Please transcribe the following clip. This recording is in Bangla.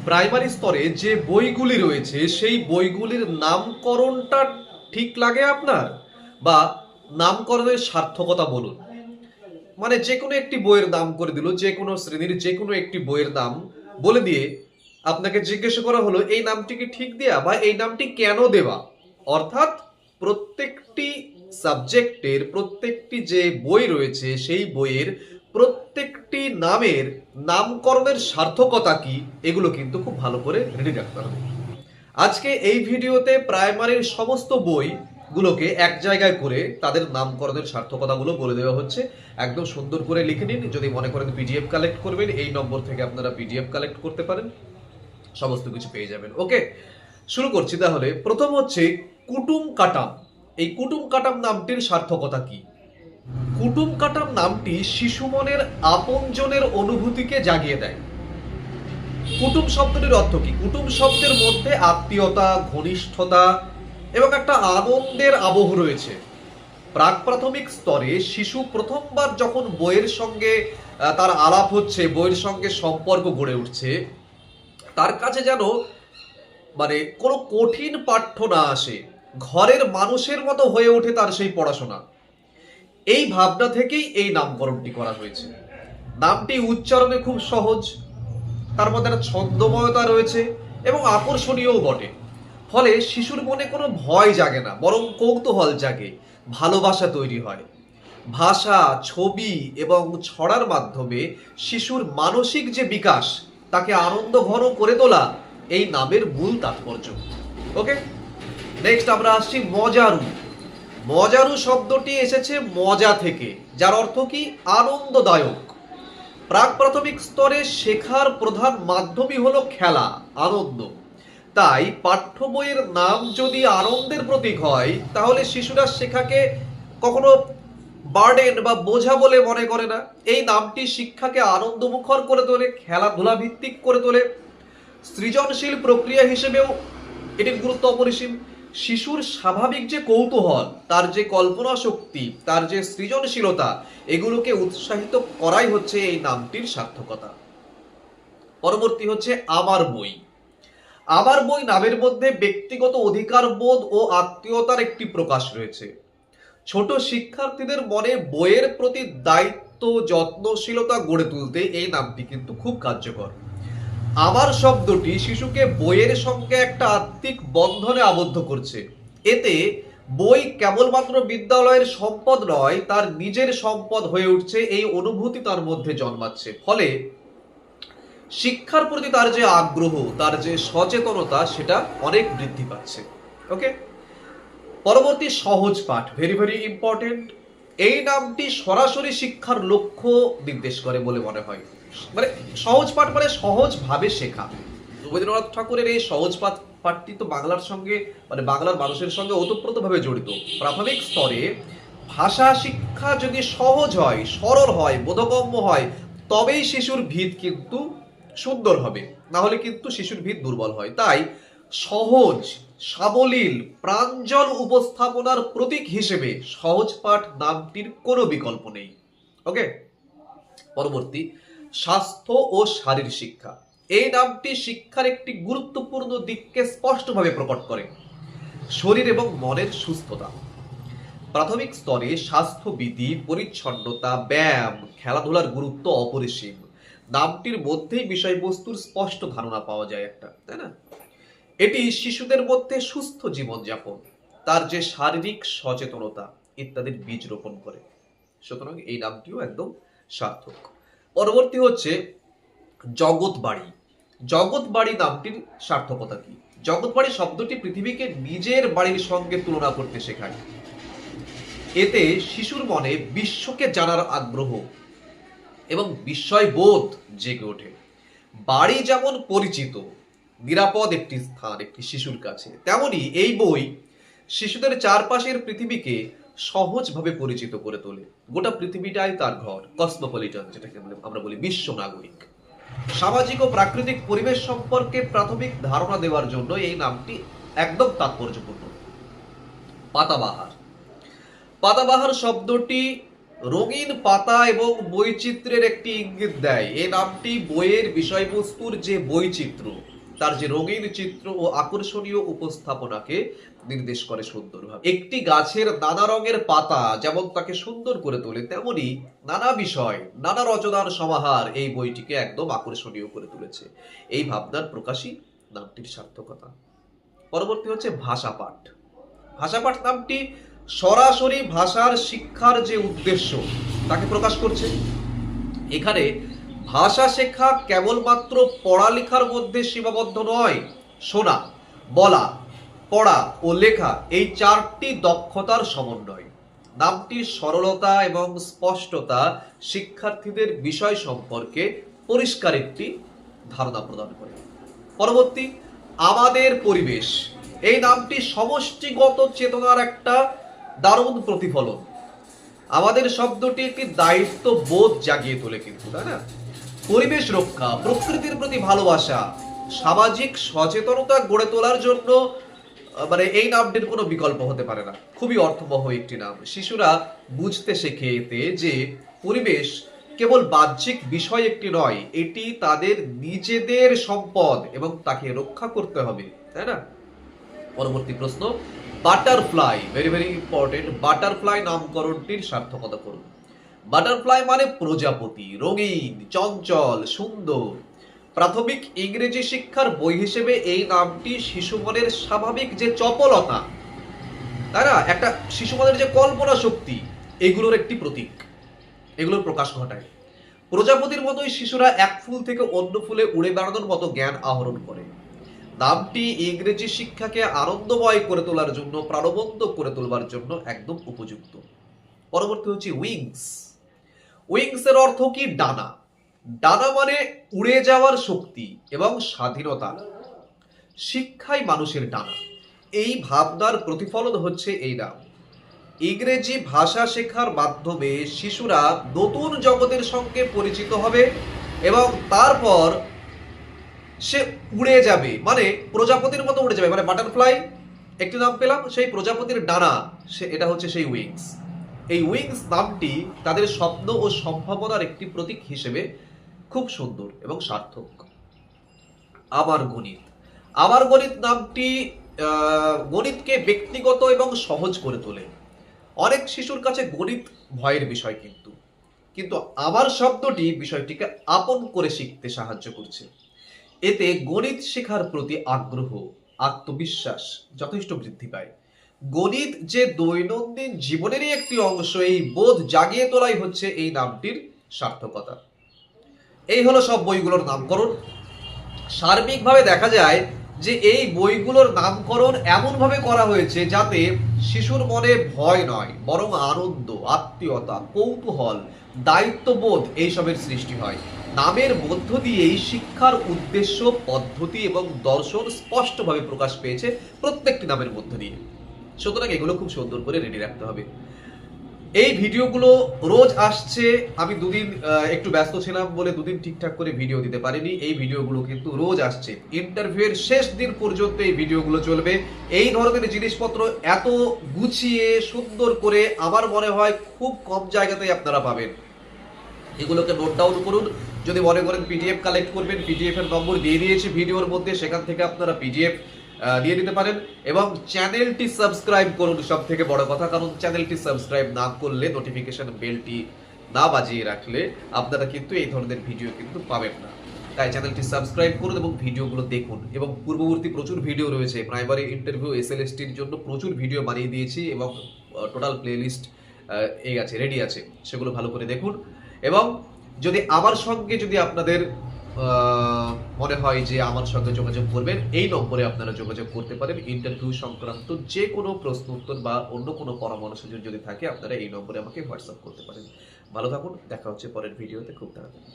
প্রাইমারি স্তরে যে বইগুলি রয়েছে সেই বইগুলির নামকরণটা ঠিক লাগে আপনার, বা নামকরণের সার্থকতা বলুন। মানে যে কোনো একটি বইয়ের নাম করে দিল, যে কোনো শ্রেণীর যে কোনো একটি বইয়ের নাম বলে দিয়ে আপনাকে জিজ্ঞাসা করা হলো এই নামটি কি ঠিক দেয়া বা এই নামটি কেন দেওয়া। অর্থাৎ প্রত্যেকটি সাবজেক্টের প্রত্যেকটি যে বই রয়েছে সেই বইয়ের প্রত্যেকটি নামের নামকরণের সার্থকতা কি, এগুলো কিন্তু খুব ভালো করে রেডি রাখতে হবে। আজকে এই ভিডিওতে প্রাইমারির সমস্ত বইগুলোকে এক জায়গায় করে তাদের নামকরণের সার্থকতাগুলো বলে দেওয়া হচ্ছে। একদম সুন্দর করে লিখে নিন। যদি মনে করেন পিডিএফ কালেক্ট করবেন, এই নম্বর থেকে আপনারা পিডিএফ কালেক্ট করতে পারেন, সমস্ত কিছু পেয়ে যাবেন। ওকে, শুরু করছি তাহলে। প্রথম হচ্ছে কুটুম কাটাম। এই কুটুম কাটাম নামটির সার্থকতা কি? কুটুম কাটাম নামটি শিশু মনের আপনজনের অনুভূতিকে জাগিয়ে দেয়। কুটুম শব্দটির অর্থ কি? কুটুম শব্দের মধ্যে আত্মীয়তা, ঘনিষ্ঠতা এবং একটা আনন্দের আবহ রয়েছে। প্রাক প্রাথমিক স্তরে শিশু প্রথমবার যখন বইয়ের সঙ্গে তার আলাপ হচ্ছে, বইয়ের সঙ্গে সম্পর্ক গড়ে উঠছে, তার কাছে যেন মানে কোনো কঠিন পাঠ্য না আসে, ঘরের মানুষের মতো হয়ে ওঠে তার সেই পড়াশোনা। এই ভাবনা থেকেই এই নামকরণটি করা হয়েছে। নামটি উচ্চারণে খুব সহজ, তার মধ্যে একটা ছন্দময়তা রয়েছে এবং আকর্ষণীয়ও বটে। ফলে শিশুর মনে কোনো ভয় জাগে না, বরং কৌতূহল জাগে, ভালোবাসা তৈরি হয়। ভাষা, ছবি এবং ছড়ার মাধ্যমে শিশুর মানসিক যে বিকাশ, তাকে আনন্দ ঘন করে তোলা এই নামের মূল তাৎপর্য। ওকে, নেক্সট আমরা আসছি মজারু। মজারু শব্দটি এসেছে মজা থেকে, যার অর্থ কি? আনন্দদায়ক। প্রাক প্রাথমিক স্তরে শেখার প্রধান মাধ্যমই হলো খেলা, আনন্দ। তাই পাঠ্য বইয়ের নাম যদি আনন্দের প্রতীক হয়, তাহলে শিশুরা শেখাকে কখনো বার্ডেন বা বোঝা বলে মনে করে না। এই নামটি শিক্ষাকে আনন্দমুখর করে তোলে, খেলাধুলা ভিত্তিক করে তোলে, সৃজনশীল প্রক্রিয়া হিসেবেও এটি গুরুত্ব অপরিসীম। শিশুর স্বাভাবিক যে কৌতূহল, তার যে কল্পনা শক্তি, তার যে সৃজনশীলতা, এগুলোকে উৎসাহিত করাই হচ্ছে এই নামটির সার্থকতা। পরবর্তী হচ্ছে আমার বই। আমার বই নামের মধ্যে ব্যক্তিগত অধিকার বোধ ও আত্মীয়তার একটি প্রকাশ রয়েছে। ছোট শিক্ষার্থীদের মনে বইয়ের প্রতি দায়িত্ব, যত্নশীলতা গড়ে তুলতে এই নামটি কিন্তু খুব কার্যকর। আমার শব্দটি শিশুকে বইয়ের সঙ্গে একটা আত্মিক বন্ধনে আবদ্ধ করছে। এতে বই কেবলমাত্র বিদ্যালয়ের সম্পদ নয়, তার নিজের সম্পদ হয়ে উঠছে, এই অনুভূতি তার মধ্যে জন্মাচ্ছে। ফলে শিক্ষার প্রতি তার যে আগ্রহ, তার যে সচেতনতা, সেটা অনেক বৃদ্ধি পাচ্ছে। ওকে, পরবর্তী সহজ পাঠ, ভেরি ভেরি ইম্পর্টেন্ট। এই নামটি সরাসরি শিক্ষার লক্ষ্য নির্দেশ করে বলে মনে হয়। মানে সহজ পাঠ মানে সহজভাবে শেখা। রবীন্দ্রনাথ ঠাকুরের এই সহজ পাঠটি তো বাংলার সঙ্গে, মানে বাংলার মানুষের সঙ্গে ওতপ্রোতভাবে জড়িত। প্রাথমিক স্তরে ভাষা শিক্ষা যদি সহজ হয়, সরল হয়, বোধগম্য হয়, তবেই শিশুর ভিত কিন্তু সুন্দর হবে, না হলে কিন্তু শিশুর ভিত দুর্বল হয়। তাই সহজ, সাবলীল, প্রাঞ্জল উপস্থাপনার প্রতীক হিসেবে সহজ পাঠ নামটির কোনো বিকল্প নেই। ওকে, পরবর্তী স্বাস্থ্য ও শারীর শিক্ষা। এই নামটি শিক্ষার একটি গুরুত্বপূর্ণ দিককে স্পষ্টভাবে প্রকট করে, শরীর এবং মনের সুস্থতা। প্রাথমিক স্তরে স্বাস্থ্যবিধি, পরিচ্ছন্নতা, ব্যায়াম, খেলাধুলার গুরুত্ব অপরিসীম। নামটির মধ্যেই বিষয়বস্তুর স্পষ্ট ধারণা পাওয়া যায় একটা, তাই না? এটি শিশুদের মধ্যে সুস্থ জীবনযাপন, তার যে শারীরিক সচেতনতা ইত্যাদির বীজ রোপণ করে। সুতরাং এই নামটিও একদম সার্থক। পরবর্তী হচ্ছে জগৎবাড়ি। জগৎবাড়ি নামটির সার্থকতা কি? জগৎবাড়ি শব্দটি পৃথিবীকে নিজের বাড়ির সঙ্গে তুলনা করতে শেখায়। এতে শিশুর মনে বিশ্বকে জানার আগ্রহ এবং বিস্ময় বোধ জেগে ওঠে। বাড়ি যেমন পরিচিত, নিরাপদ একটি স্থান একটি শিশুর কাছে, তেমনি এই বই শিশুদের চারপাশের পৃথিবীকে সহজভাবে পরিচিত করে তোলে। গোটা পৃথিবীটাই তার ঘর, কসমোপলিটন যেটাকে আমরা বলি, বিশ্ব নাগরিক। সামাজিক ও প্রাকৃতিক পরিবেশ সম্পর্কে প্রাথমিক ধারণা দেওয়ার জন্য এই নামটি একদম তাৎপর্যপূর্ণ। পাতাবাহার। পাতাবাহার শব্দটি রঙিন পাতা এবং বৈচিত্র্যের একটি ইঙ্গিত দেয়। এই নামটি বইয়ের বিষয়বস্তুর যে বৈচিত্র্য, তার যে রঙিন চিত্র ও আকর্ষণীয় উপস্থাপনাকে নির্দেশ করে সুন্দরভাবে। একটি গাছের নানা রঙের পাতা যেমন তাকে সুন্দর করে তোলে, তেমনি নানা বিষয়, নানা রচনার সমাহার এই বইটিকে একদম আকর্ষণীয় করে তুলেছে। এই ভাবনার প্রকাশই নামটির সার্থকতা। পরবর্তী হচ্ছে ভাষাপাঠ। ভাষাপাঠ নামটি সরাসরি ভাষার শিক্ষার যে উদ্দেশ্য তাকে প্রকাশ করছে। এখানে ভাষা শেখা কেবলমাত্র পড়ালেখার মধ্যে সীমাবদ্ধ নয়। শোনা, বলা, পড়া ও লেখা এই চারটি দক্ষতার সমন্বয়। নামটির সরলতা এবং স্পষ্টতা শিক্ষার্থীদের বিষয় সম্পর্কে পরিষ্কার একটি ধারণা প্রদান করে। পরবর্তী, আমাদের পরিবেশ। এই নামটি সমষ্টিগত চেতনার একটা দারুণ প্রতিফলন। আমাদের শব্দটি একটি দায়িত্ব বোধ জাগিয়ে তোলে কিন্তু, তাই না? পরিবেশ রক্ষা, প্রকৃতির প্রতি ভালোবাসা, সামাজিক সচেতনতা গড়ে তোলার জন্য এই নামটির কোনো বিকল্প হতে পারে না। খুবই অর্থবহ একটি নাম। শিশুরা বুঝতে শেখে এতে যে পরিবেশ কেবল বাহ্যিক বিষয় একটি নয়, এটি তাদের নিজেদের সম্পদ এবং তাকে রক্ষা করতে হবে, তাই না? পরবর্তী প্রশ্ন, butterfly, very very important. Butterfly নামকরণটির সার্থকতা করুন। বাটারফ্লাই মানে প্রজাপতি, রঙিন, চঞ্চল, সুন্দর। প্রাথমিক ইংরেজি শিক্ষার বই হিসেবে এই নামটি শিশু মনের স্বাভাবিক যে চপলতা, তাই না, একটা শিশু মনের যে কল্পনা শক্তি, এগুলোর একটি প্রতীক, এগুলোর প্রকাশ ঘটায়। প্রজাপতির মতোই শিশুরা এক ফুল থেকে অন্য ফুলে উড়ে বেড়ানোর মতো জ্ঞান আহরণ করে। নামটি ইংরেজি শিক্ষাকে আনন্দময় করে তোলার জন্য, প্রাণবন্ত করে তোলবার জন্য একদম উপযুক্ত। পরবর্তী হচ্ছে উইংস। উইংস এর অর্থ কি? ডানা। ডানা মানে উড়ে যাওয়ার শক্তি এবং স্বাধীনতা। শিক্ষাই মানুষের ডানা, এই ভাবনার প্রতিফলন হচ্ছে এই নাম। ইংরেজি ভাষা শেখার মাধ্যমে শিশুরা নতুন জগতের সঙ্গে পরিচিত হবে এবং তারপর সে উড়ে যাবে, মানে প্রজাপতির মতো উড়ে যাবে। মানে বাটারফ্লাই একটি নাম পেলাম, সেই প্রজাপতির ডানা, এটা হচ্ছে সেই উইংস। এই উইংস নামটি তাদের স্বপ্ন ও সম্ভাবনার একটি প্রতীক হিসেবে খুব সুন্দর এবং সার্থক। আমার গণিত। আমার গণিত নামটি গণিতকে ব্যক্তিগত এবং সহজ করে তোলে। অনেক শিশুর কাছে গণিত ভয়ের বিষয়, কিন্তু আমার শব্দটি বিষয়টিকে আপন করে শিখতে সাহায্য করছে। এতে গণিত শেখার প্রতি আগ্রহ, আত্মবিশ্বাস যথেষ্ট বৃদ্ধি পায়। গণিত যে দৈনন্দিন জীবনেরই একটি অংশ, এই বোধ জাগিয়ে তোলাই হচ্ছে এই নামটির সার্থকতা। এই হলো সব বইগুলোর নামকরণ। সার্বিকভাবে দেখা যায় যে এই বইগুলোর নামকরণ এমনভাবে করা হয়েছে যাতে শিশুর মনে ভয় নয়, বরং আনন্দ, আত্মীয়তা, কৌতূহল, দায়িত্ববোধ এইসবের সৃষ্টি হয়। নামের মধ্য দিয়েই শিক্ষার উদ্দেশ্য, পদ্ধতি এবং দর্শন স্পষ্টভাবে প্রকাশ পেয়েছে প্রত্যেকটি নামের মধ্য দিয়ে। সুতরাং এগুলো খুব সুন্দর করে রেডি রাখতে হবে। এই ভিডিওগুলো রোজ আসছে। আমি দুদিন একটু ব্যস্ত ছিলাম বলে দুদিন ঠিকঠাক করে ভিডিও দিতে পারিনি। এই ভিডিওগুলো কিন্তু রোজ আসছে। ইন্টারভিউয়ের শেষ দিন পর্যন্ত এই ভিডিওগুলো চলবে। এই ধরনের জিনিসপত্র এত গুছিয়ে সুন্দর করে আমার মনে হয় খুব কম জায়গাতেই আপনারা পাবেন। এগুলোকে নোট ডাউন করুন। যদি মনে করেন পিডিএফ কালেক্ট করবেন, পিডিএফ এর নম্বর দিয়ে দিয়েছি ভিডিওর মধ্যে, সেখান থেকে আপনারা পিডিএফ দিয়ে দিতে পারেন। এবং চ্যানেলটি সাবস্ক্রাইব করুন, সব থেকে বড় কথা, কারণ চ্যানেলটি সাবস্ক্রাইব না করলে, নোটিফিকেশন বেলটি না বাজিয়ে রাখলে আপনারা কিন্তু এই ধরনের ভিডিও কিন্তু পাবেন না। তাই চ্যানেলটি সাবস্ক্রাইব করুন এবং ভিডিওগুলো দেখুন। এবং পূর্ববর্তী প্রচুর ভিডিও রয়েছে, প্রাইমারি ইন্টারভিউ এসএলএসটির জন্য প্রচুর ভিডিও বানিয়ে দিয়েছি এবং টোটাল প্লেলিস্ট এই আছে, রেডি আছে, সেগুলো ভালো করে দেখুন। এবং যদি আমার সঙ্গে যদি আপনাদের মনে হয় যে আমার সঙ্গে যোগাযোগ করবেন, এই নম্বরে আপনারা যোগাযোগ করতে পারেন। ইন্টারভিউ সংক্রান্ত যে কোনো প্রশ্ন উত্তর বা অন্য কোনো পরামর্শ যদি থাকে, আপনারা এই নম্বরে আমাকে হোয়াটসঅ্যাপ করতে পারেন। ভালো থাকুন, দেখা হচ্ছে পরের ভিডিওতে খুব তাড়াতাড়ি।